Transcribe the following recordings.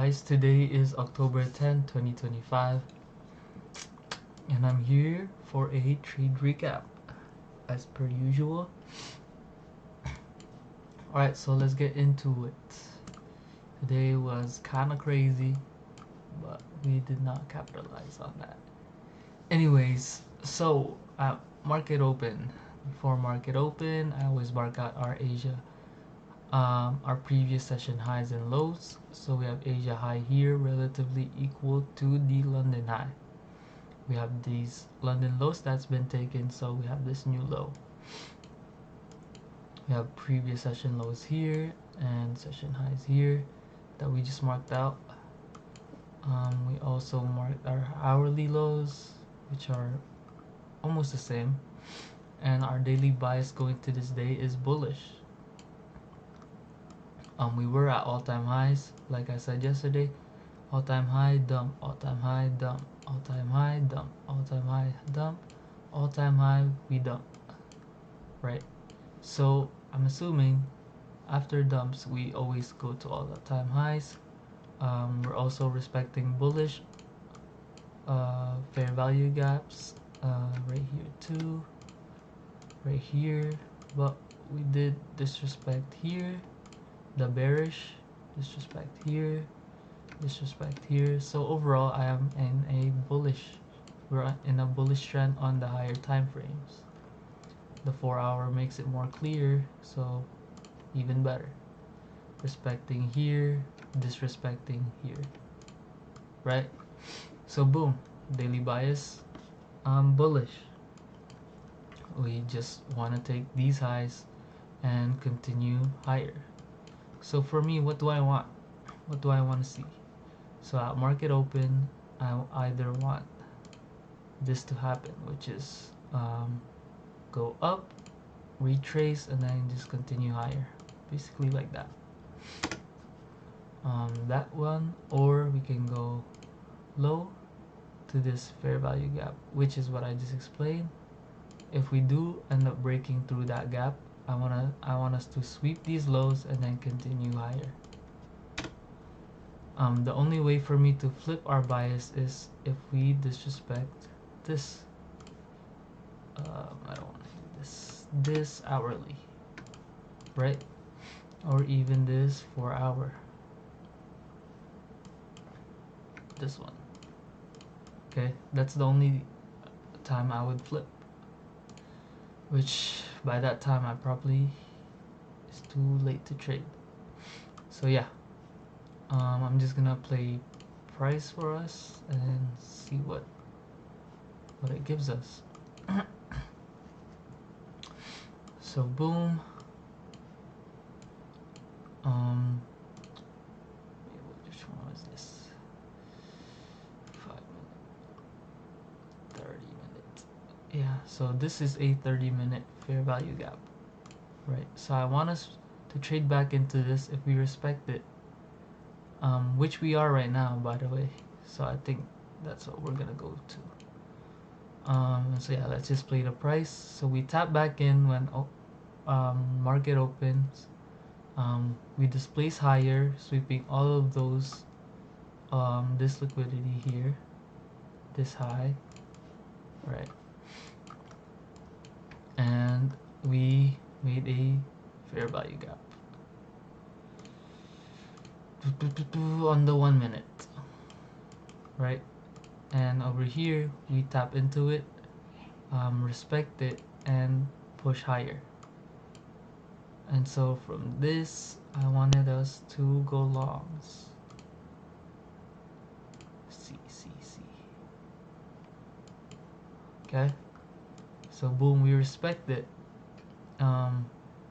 guys, today is October 10, 2025, and I'm here for a trade recap as per usual. Alright, so let's get into it. Today was kinda crazy, but we did not capitalize on that. Anyways, so at market open, before market open, I always mark out our our previous session highs and lows. So we have Asia high here, relatively equal to the London high. We have these London lows that's been taken, so we have this new low. We have previous session lows here and session highs here that we just marked out. We also marked our hourly lows, which are almost the same, and our daily bias going to this day is bullish. We were at all-time highs, like I said yesterday. All-time high, dump, all-time high, dump, all-time high, dump, all-time high, dump, all-time high, we dump, right? So I'm assuming after dumps we always go to all-time highs. We're also respecting bullish fair value gaps right here too, right here, but we did disrespect here, the bearish, disrespect here, disrespect here. So overall I am in a bullish, we're in a bullish trend on the higher time frames. The 4-hour makes it more clear, so even better. Respecting here, disrespecting here, right? So boom, daily bias, bullish. We just want to take these highs and continue higher. So for me, what do I want? What do I want to see? So at market open, I either want this to happen, which is go up, retrace, and then just continue higher, basically like that. That one, or we can go low to this fair value gap, which is what I just explained. If we do end up breaking through that gap, I want us to sweep these lows and then continue higher. The only way for me to flip our bias is if we disrespect this. I don't want to do this hourly, right? Or even this 4-hour, this one. Okay, that's the only time I would flip, which by that time I probably it's too late to trade. So yeah, I'm just gonna play price for us and see what it gives us. So boom, which one was this? 5 minutes, 30 minutes. Yeah, so this is a 30-minute fair value gap, right? So I want us to trade back into this if we respect it, which we are right now, by the way. So I think that's what we're gonna go to. So yeah, let's just play the price. So we tap back in when market opens. We displace higher, sweeping all of those, this liquidity here, this high, right? And we made a fair value gap on the 1 minute, right? And over here we tap into it, respect it, and push higher. And so from this I wanted us to go longs. C. Okay, so boom, we respect it.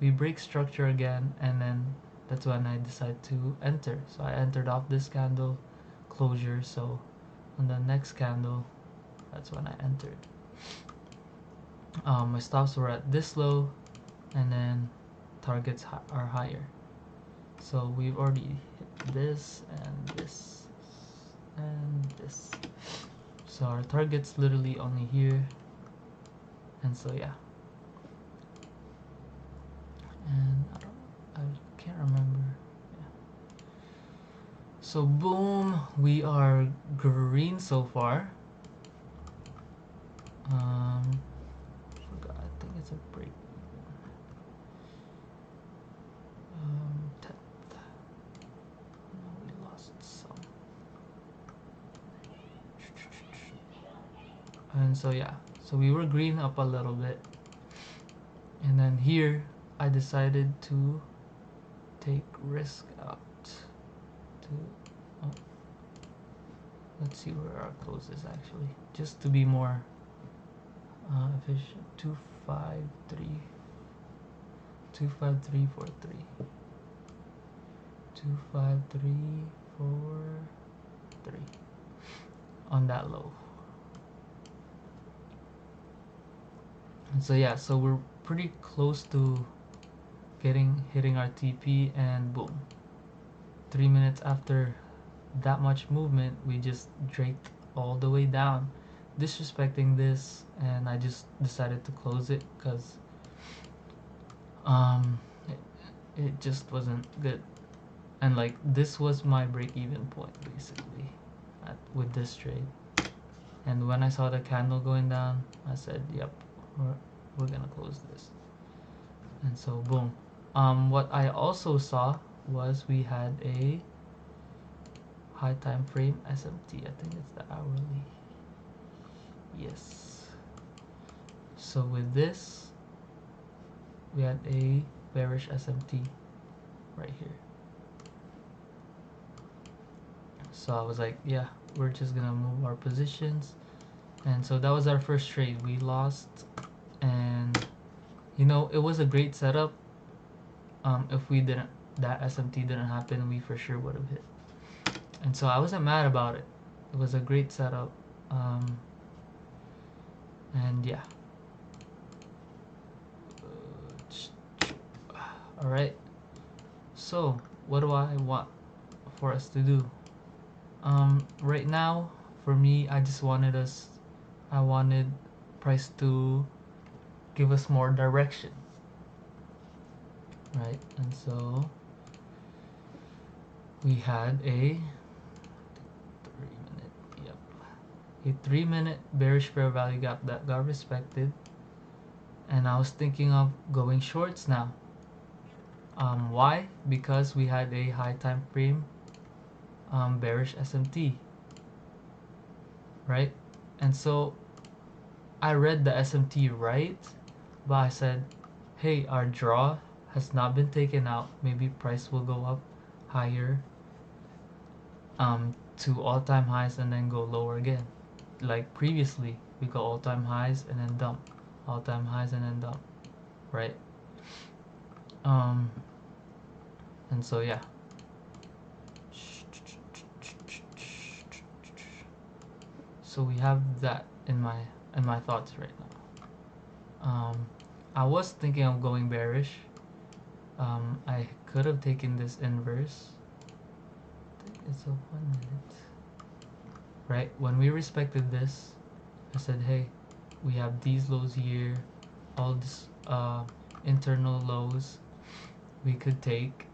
We break structure again, and then that's when I decide to enter. So I entered off this candle closure, so on the next candle, that's when I entered. My stops were at this low, and then targets are higher. So we've already hit this and this and this. So our target's literally only here, and so yeah. And I can't remember. Yeah. So boom, we are green so far. Forgot, I think it's a break. 10th. No, we lost some. And so yeah, so we were green up a little bit. And then here, I decided to take risk out. Oh, let's see where our close is actually, just to be more efficient. 253, 25343, 25343 on that low. And so yeah, so we're pretty close to hitting our TP, and boom, 3 minutes after that much movement, we just draked all the way down, disrespecting this, and I just decided to close it because it just wasn't good. And like, this was my break-even point basically with this trade. And when I saw the candle going down, I said, yep, we're gonna close this. And so boom. What I also saw was we had a high time frame SMT. I think it's the hourly. Yes. So with this, we had a bearish SMT right here. So I was like, yeah, we're just gonna move our positions. And so that was our first trade. We lost, and you know, it was a great setup. If that SMT didn't happen, we for sure would have hit. And so I wasn't mad about it. It was a great setup. And yeah. Alright. So, what do I want for us to do? Right now, for me, I wanted price to give us more direction. Right? And so, we had a 3-minute bearish fair value gap that got respected, and I was thinking of going shorts now. Why? Because we had a high time frame bearish SMT, right? And so I read the SMT right, but I said, hey, our draw has not been taken out. Maybe price will go up higher to all-time highs and then go lower again. Like previously, we go all-time highs and then dump, all-time highs and then dump, right? And so yeah. So we have that in my thoughts right now. I was thinking of going bearish. I could have taken this inverse. I think it's a 1 minute. Right? When we respected this, I said, hey, we have these lows here, all this internal lows we could take.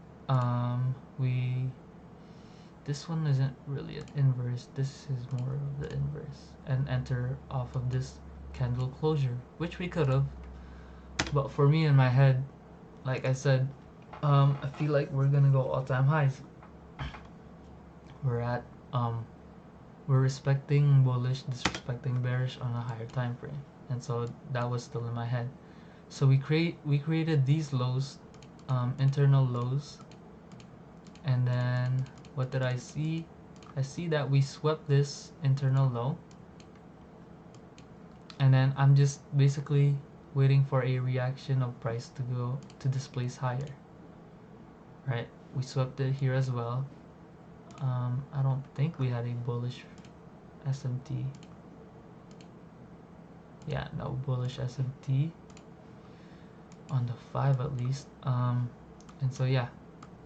This one isn't really an inverse, this is more of the inverse, and enter off of this candle closure, which we could have, but for me in my head, like I said, I feel like we're gonna go all-time highs. We're respecting bullish, disrespecting bearish on a higher time frame, and so that was still in my head. So we created these lows, internal lows, and then what did I see? I see that we swept this internal low, and then I'm just basically waiting for a reaction of price to go to displace higher, right? We swept it here as well. I don't think we had a bullish SMT. Yeah, no bullish SMT on the 5 at least. And so yeah,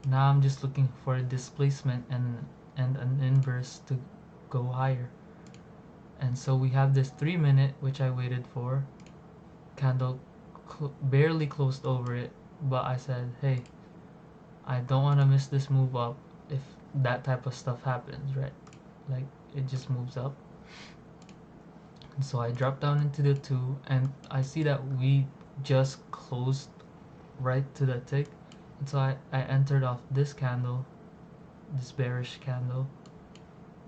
now I'm just looking for a displacement and an inverse to go higher. And so we have this 3-minute, which I waited for. Candle barely closed over it, but I said, hey, I don't want to miss this move up. If that type of stuff happens, right? Like it just moves up. And so I drop down into the 2 and I see that we just closed right to the tick. And so I entered off this candle, this bearish candle,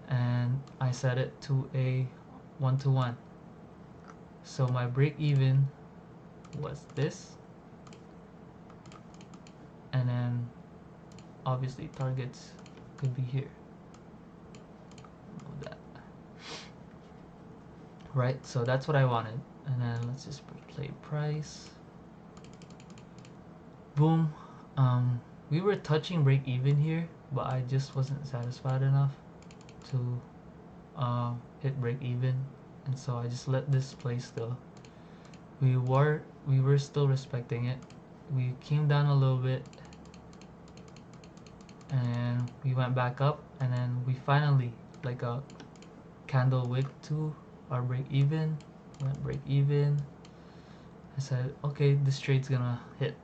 and I set it to a 1-to-1. So my break even was this, and then obviously targets could be here. Move that. Right, so that's what I wanted. And then let's just play price. Boom. We were touching break even here, but I just wasn't satisfied enough to hit break even, and so I just let this play still. We were still respecting it. We came down a little bit and we went back up, and then we finally, like a candle wick to our break even, went break even. I said, okay, this trade's gonna hit,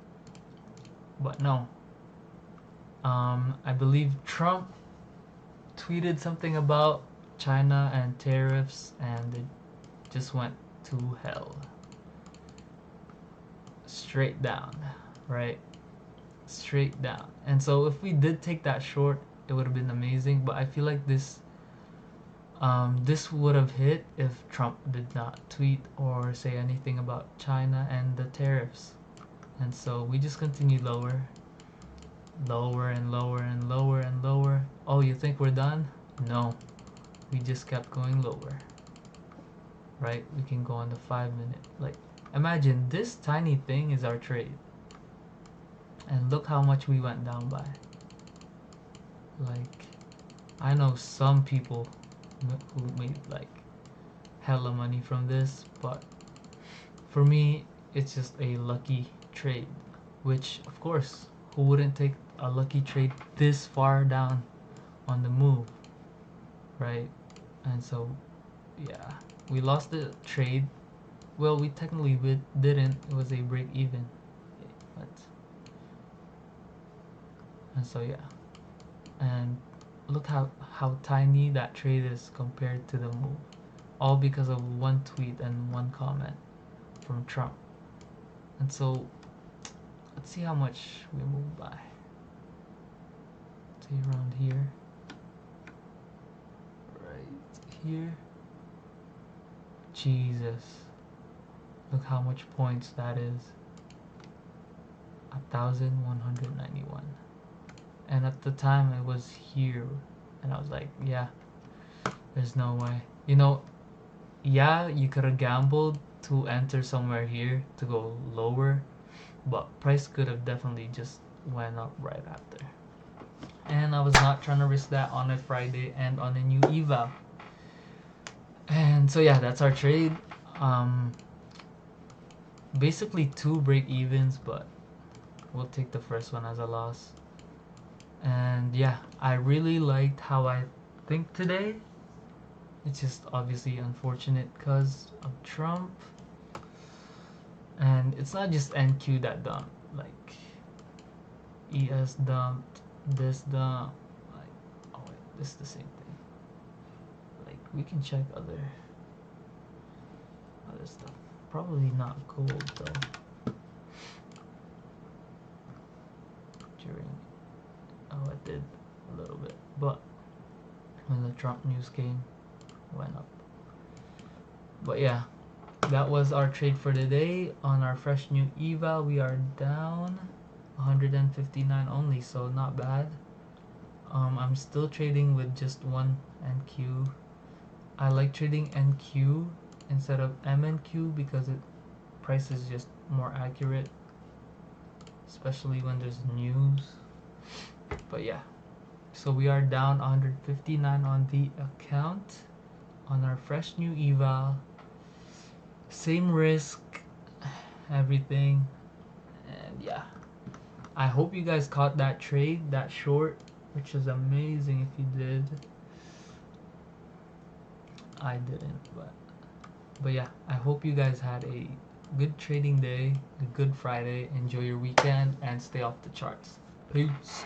but no. I believe Trump tweeted something about China and tariffs, and it just went to hell. Straight down, right? Straight down. And so if we did take that short, it would have been amazing, but I feel like this would have hit if Trump did not tweet or say anything about China and the tariffs. And so we just continued lower and lower and lower and lower. Oh, you think we're done? No, we just kept going lower. Right, we can go on the 5-minute. Like, imagine this tiny thing is our trade, and look how much we went down by. Like, I know some people who made like hella money from this, but for me it's just a lucky trade, which of course, who wouldn't take a lucky trade this far down on the move, right? And so yeah, we lost the trade. Well, we technically didn't. It was a break even. But and so yeah, and look how tiny that trade is compared to the move, all because of one tweet and one comment from Trump. And so let's see how much we moved by. Say around here, right here. Jesus, look how much points that is. 1,191. And at the time it was here, and I was like, yeah, there's no way. You know, yeah, you could have gambled to enter somewhere here to go lower, but price could have definitely just went up right after. And I was not trying to risk that on a Friday and on a new eval. And so yeah, that's our trade. Basically 2 break evens, but we'll take the first one as a loss. And yeah, I really liked how I think today. It's just obviously unfortunate because of Trump. And it's not just NQ that dumped, like ES dumped, this dumped, like, oh wait, this is the same thing. Like, we can check other stuff. Probably not gold though. During, oh, it did a little bit, but when the Trump news came, went up. But yeah, that was our trade for today. On our fresh new eval, we are down 159 only, so not bad. I'm still trading with just one NQ. I like trading NQ instead of MNQ because price is just more accurate, especially when there's news. But yeah, so we are down 159 on the account on our fresh new eval. Same risk, everything. And yeah, I hope you guys caught that trade, that short, which is amazing if you did. I didn't, but yeah, I hope you guys had a good trading day, a good Friday. Enjoy your weekend and stay off the charts. Peace.